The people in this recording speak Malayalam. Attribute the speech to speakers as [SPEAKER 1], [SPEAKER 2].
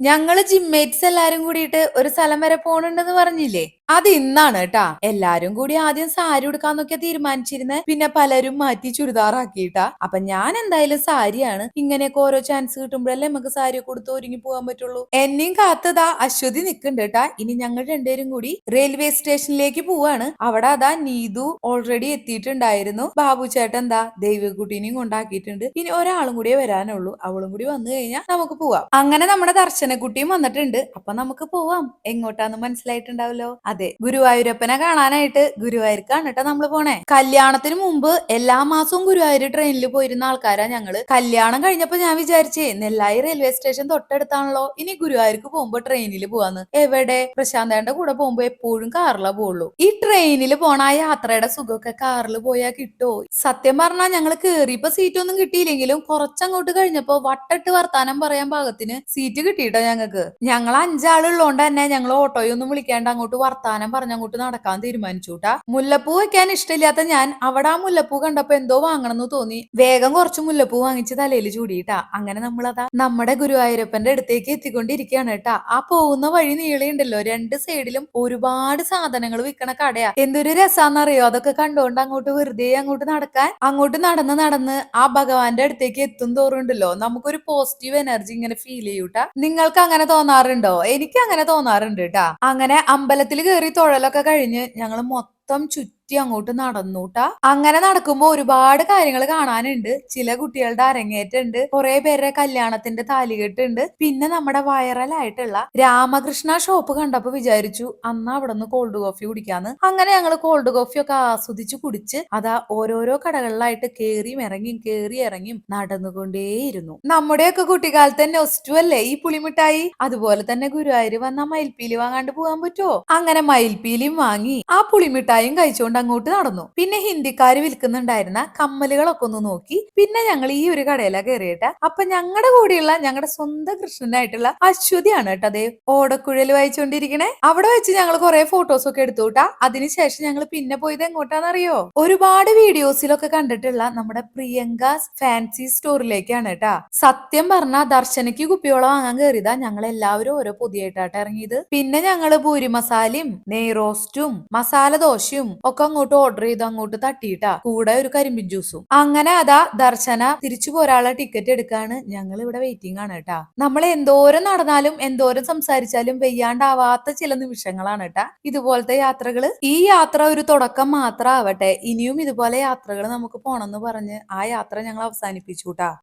[SPEAKER 1] ഞങ്ങള് ജിമ്മേറ്റ്സ് എല്ലാരും കൂടിയിട്ട് ഒരു സ്ഥലം വരെ പോണുണ്ടെന്ന് പറഞ്ഞില്ലേ? അത് ഇന്നാണ് കേട്ടാ. എല്ലാരും കൂടി ആദ്യം സാരി ഉടുക്കാന്നൊക്കെ തീരുമാനിച്ചിരുന്നേ. പിന്നെ പലരും മാറ്റി ചുരിദാറാക്കിയിട്ടാ. അപ്പൊ ഞാൻ എന്തായാലും സാരിയാണ്. ഇങ്ങനെയൊക്കെ ഓരോ ചാൻസ് കിട്ടുമ്പോഴല്ലേ നമുക്ക് സാരി ഒക്കെ ഉടുത്ത് ഒരുങ്ങി പോകാൻ പറ്റുള്ളൂ. എന്നെയും കാത്തതാ അശ്വതി നിക്കുന്നുണ്ട് കേട്ടാ. ഇനി ഞങ്ങൾ രണ്ടുപേരും കൂടി റെയിൽവേ സ്റ്റേഷനിലേക്ക് പോവാണ്. അവിടെ അതാ നീതു ഓൾറെഡി എത്തിയിട്ടുണ്ടായിരുന്നു. ബാബു ചേട്ടൻ എന്താ ദൈവകുട്ടീനെയും കൊണ്ടാക്കിയിട്ടുണ്ട്. ഇനി ഒരാളും കൂടിയേ വരാനുള്ളൂ. അവളും കൂടി വന്നു കഴിഞ്ഞാൽ നമുക്ക് പോവാം. അങ്ങനെ നമ്മുടെ ദർശനക്കുട്ടിയും വന്നിട്ടുണ്ട്. അപ്പൊ നമുക്ക് പോവാം. എങ്ങോട്ടാന്ന് മനസ്സിലായിട്ടുണ്ടാവല്ലോ. അതെ, ഗുരുവായൂരപ്പനെ കാണാനായിട്ട് ഗുരുവായൂർക്കാണ് കേട്ടോ നമ്മള് പോണേ. കല്യാണത്തിന് മുമ്പ് എല്ലാ മാസവും ഗുരുവായൂർ ട്രെയിനിൽ പോയിരുന്ന ആൾക്കാരാ ഞങ്ങള്. കല്യാണം കഴിഞ്ഞപ്പോ ഞാൻ വിചാരിച്ചേ നെല്ലായി റെയിൽവേ സ്റ്റേഷൻ തൊട്ടടുത്താണല്ലോ, ഇനി ഗുരുവായൂർക്ക് പോകുമ്പോ ട്രെയിനിൽ പോവാന്ന്. എവിടെ, പ്രശാന്തന്റെ കൂടെ പോകുമ്പോ എപ്പോഴും കാറിലാ പോവുള്ളൂ. ഈ ട്രെയിനിൽ പോണ ആ യാത്രയുടെ സുഖമൊക്കെ കാറിൽ പോയാൽ കിട്ടോ? സത്യം പറഞ്ഞാൽ ഞങ്ങള് കേറിയപ്പോ സീറ്റ് ഒന്നും കിട്ടിയില്ലെങ്കിലും കുറച്ചങ്ങോട്ട് കഴിഞ്ഞപ്പോ വട്ടിട്ട് വർത്താനം പറയാൻ പാകത്തിന് സീറ്റ് കിട്ടിയിട്ടോ ഞങ്ങൾക്ക്. ഞങ്ങൾ അഞ്ചാളുള്ളോണ്ട് തന്നെ ഞങ്ങൾ ഓട്ടോയൊന്നും വിളിക്കാണ്ട് അങ്ങോട്ട് വർത്താനം പറഞ്ഞങ്ങോട്ട് നടക്കാൻ തീരുമാനിച്ചുട്ടാ. മുല്ലപ്പൂ വെക്കാൻ ഇഷ്ടമില്ലാത്ത ഞാൻ അവിടെ ആ മുല്ലപ്പൂ കണ്ടപ്പോ എന്തോ വാങ്ങണമെന്ന് തോന്നി. വേഗം കുറച്ച് മുല്ലപ്പൂ വാങ്ങിച്ച് തലയിൽ ചൂടിയിട്ടാ. അങ്ങനെ നമ്മളതാ നമ്മുടെ ഗുരുവായൂരപ്പന്റെ അടുത്തേക്ക് എത്തിക്കൊണ്ടിരിക്കുകയാണ് കേട്ടാ. ആ പോകുന്ന വഴി നീളയുണ്ടല്ലോ, രണ്ട് സൈഡിലും ഒരുപാട് സാധനങ്ങൾ വിൽക്കണ കടയാ. എന്തൊരു രസാന്നറിയോ അതൊക്കെ കണ്ടോണ്ട് അങ്ങോട്ട് വെറുതെ അങ്ങോട്ട് നടക്കാൻ. അങ്ങോട്ട് നടന്ന് നടന്ന് ആ ഭഗവാന്റെ അടുത്തേക്ക് എത്തും തോറുണ്ടല്ലോ നമുക്കൊരു പോസിറ്റീവ് എനർജി ഇങ്ങനെ ഫീൽ ചെയ്യൂട്ടാ. നിങ്ങൾക്ക് അങ്ങനെ തോന്നാറുണ്ടോ? എനിക്ക് അങ്ങനെ തോന്നാറുണ്ട് കേട്ടാ. അങ്ങനെ അമ്പലത്തിൽ കയറി തൊഴലൊക്കെ കഴിഞ്ഞ് ഞങ്ങൾ മൊത്തം ചുറ്റി അങ്ങോട്ട് നടന്നൂട്ടാ. അങ്ങനെ നടക്കുമ്പോ ഒരുപാട് കാര്യങ്ങൾ കാണാനുണ്ട്. ചില കുട്ടികളുടെ അരങ്ങേറ്റുണ്ട്, കുറെ പേരുടെ കല്യാണത്തിന്റെ താലികെട്ടുണ്ട്, പിന്നെ നമ്മുടെ വൈറലായിട്ടുള്ള രാമകൃഷ്ണ ഷോപ്പ് കണ്ടപ്പോ വിചാരിച്ചു അന്ന് അവിടെ നിന്ന് കോൾഡ് കോഫി കുടിക്കാന്ന്. അങ്ങനെ ഞങ്ങൾ കോൾഡ് കോഫി ഒക്കെ ആസ്വദിച്ച് കുടിച്ച് അതാ ഓരോരോ കടകളിലായിട്ട് കേറിയും ഇറങ്ങിയും നടന്നുകൊണ്ടേയിരുന്നു. നമ്മുടെയൊക്കെ കുട്ടിക്കാലത്തെ നൊസ്റ്റു അല്ലേ ഈ പുളിമിഠായി? അതുപോലെ തന്നെ ഗുരുവായൂർ വന്ന മയിൽപ്പീലി വാങ്ങാണ്ട് പോകാൻ പറ്റുമോ? അങ്ങനെ മയിൽപ്പീലിയും വാങ്ങി ആ പുളിമിഠായും കഴിച്ചുകൊണ്ട് അങ്ങോട്ട് നടന്നു. പിന്നെ ഹിന്ദിക്കാര് വിൽക്കുന്നുണ്ടായിരുന്ന കമ്മലുകളൊക്കെ ഒന്ന് നോക്കി. പിന്നെ ഞങ്ങൾ ഈ ഒരു കടയിലാ കയറിയിട്ട്. അപ്പൊ ഞങ്ങളുടെ കൂടെയുള്ള ഞങ്ങളുടെ സ്വന്തം കൃഷ്ണനായിട്ടുള്ള അശ്വതിയാണ് കേട്ടോ അതേ ഓടക്കുഴൽ വായിച്ചുകൊണ്ടിരിക്കണേ. അവിടെ വെച്ച് ഞങ്ങൾ കുറെ ഫോട്ടോസ് ഒക്കെ എടുത്തു കേട്ടാ. അതിനുശേഷം ഞങ്ങൾ പിന്നെ പോയത് എങ്ങോട്ടാണെന്നറിയോ? ഒരുപാട് വീഡിയോസിലൊക്കെ കണ്ടിട്ടുള്ള നമ്മുടെ പ്രിയങ്കാസ് ഫാൻസി സ്റ്റോറിലേക്കാണ് കേട്ടാ. സത്യം പറഞ്ഞ ദർശനയ്ക്ക് കുപ്പിയോളം വാങ്ങാൻ കയറിയതാ. ഞങ്ങൾ എല്ലാവരും ഓരോ പുതിയതായിട്ടാ ഇറങ്ങിയത്. പിന്നെ ഞങ്ങള് പൂരി മസാലയും നെയ് റോസ്റ്റും മസാല ദോശയും ഒക്കെ അങ്ങോട്ട് ഓർഡർ ചെയ്ത് അങ്ങോട്ട് തട്ടിയിട്ടാ. കൂടെ ഒരു കരിമ്പിൻ ജ്യൂസും. അങ്ങനെ അതാ ദർശന തിരിച്ചു പോരാനുള്ള ടിക്കറ്റ് എടുക്കാണ്. ഞങ്ങൾ ഇവിടെ വെയിറ്റിംഗ് ആണ് കേട്ടാ. നമ്മൾ എന്തോരം നടന്നാലും എന്തോരം സംസാരിച്ചാലും വെയ്യാണ്ടാവാത്ത ചില നിമിഷങ്ങളാണ് കേട്ടാ ഇതുപോലത്തെ യാത്രകള്. ഈ യാത്ര ഒരു തുടക്കം മാത്രം ആവട്ടെ. ഇനിയും ഇതുപോലെ യാത്രകൾ നമുക്ക് പോണെന്ന് പറഞ്ഞ് ആ യാത്ര ഞങ്ങൾ അവസാനിപ്പിച്ചു കേട്ടാ.